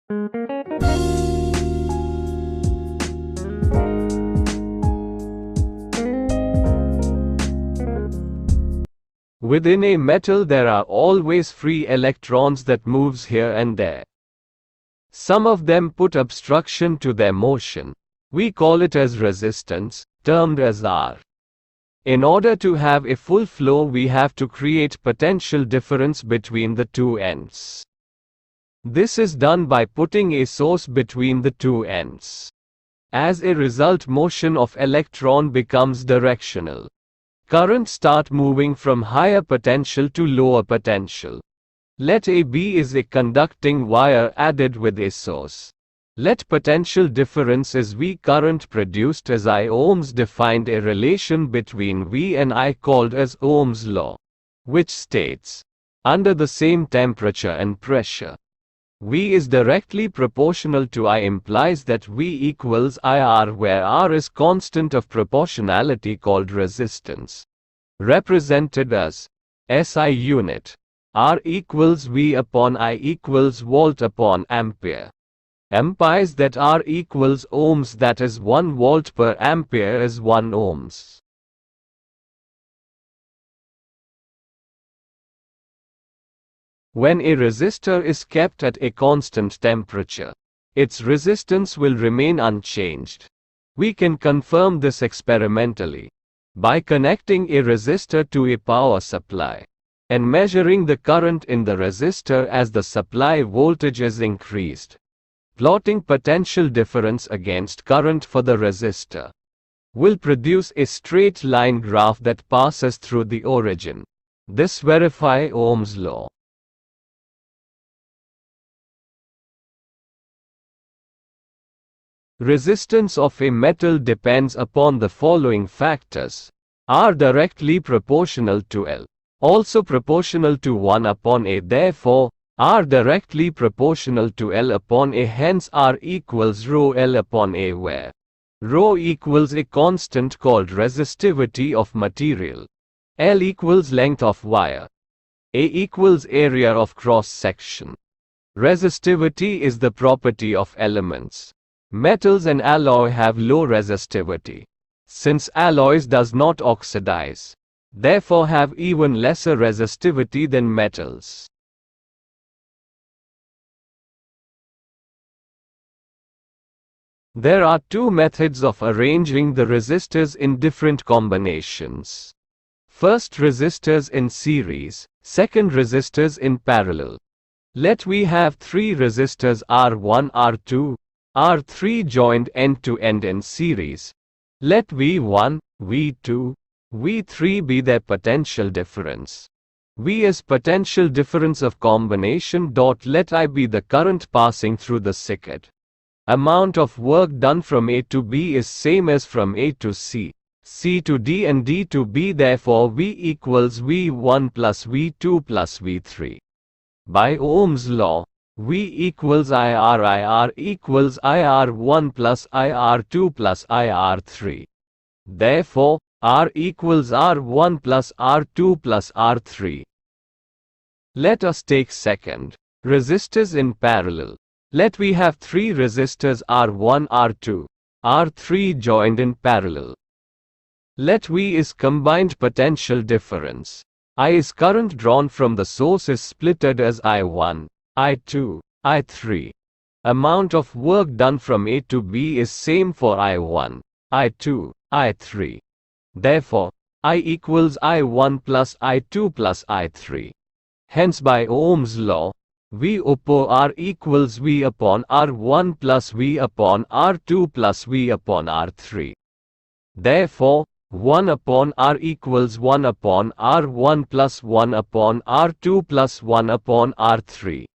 Within a metal there are always free electrons that moves here and there. Some of them put obstruction to their motion. We call it as resistance, termed as R. In order to have a full flow we have to create potential difference between the two ends. This is done by putting a source between the two ends. As a result, motion of electron becomes directional. Current start moving from higher potential to lower potential. Let AB is a conducting wire added with a source. Let potential difference is V. Current produced as I. Ohms defined a relation between V and I called as Ohm's law, which states, under the same temperature and pressure, V is directly proportional to I implies that V equals IR, where R is constant of proportionality called resistance, represented as SI unit. R equals V upon I equals volt upon ampere. Implies that R equals ohms, that is 1 volt per ampere is 1 ohms. When a resistor is kept at a constant temperature, its resistance will remain unchanged. We can confirm this experimentally by connecting a resistor to a power supply and measuring the current in the resistor as the supply voltage is increased. Plotting potential difference against current for the resistor will produce a straight line graph that passes through the origin. This verifies Ohm's law. Resistance of a metal depends upon the following factors. R directly proportional to L, also proportional to 1 upon A. Therefore, R directly proportional to L upon A. Hence R equals rho L upon A, where rho equals a constant called resistivity of material. L equals length of wire. A equals area of cross section. Resistivity is the property of elements. Metals and alloy have low resistivity. Since alloys does not oxidize, therefore have even lesser resistivity than metals. There are two methods of arranging the resistors in different combinations. First, resistors in series, second, resistors in parallel. Let we have three resistors R1, R2, R3 joined end to end in series. Let V1, V2, V3 be their potential difference. V is potential difference of combination. Let I be the current passing through the circuit. Amount of work done from A to B is same as from A to C, C to D and D to B. Therefore V equals V1 plus V2 plus V3. By Ohm's law, V equals IR. IR equals IR1 plus IR2 plus IR3. Therefore, R equals R1 plus R2 plus R3. Let us take second, resistors in parallel. Let we have three resistors R1, R2, R3 joined in parallel. Let V is combined potential difference. I is current drawn from the source is splitted as I1, I2, I3. Amount of work done from A to B is same for I1, I2, I3. Therefore, I equals I1 plus I2 plus I3. Hence by Ohm's law, V upon R equals V upon R1 plus V upon R2 plus V upon R3. Therefore, 1 upon R equals 1 upon R1 plus 1 upon R2 plus 1 upon R3.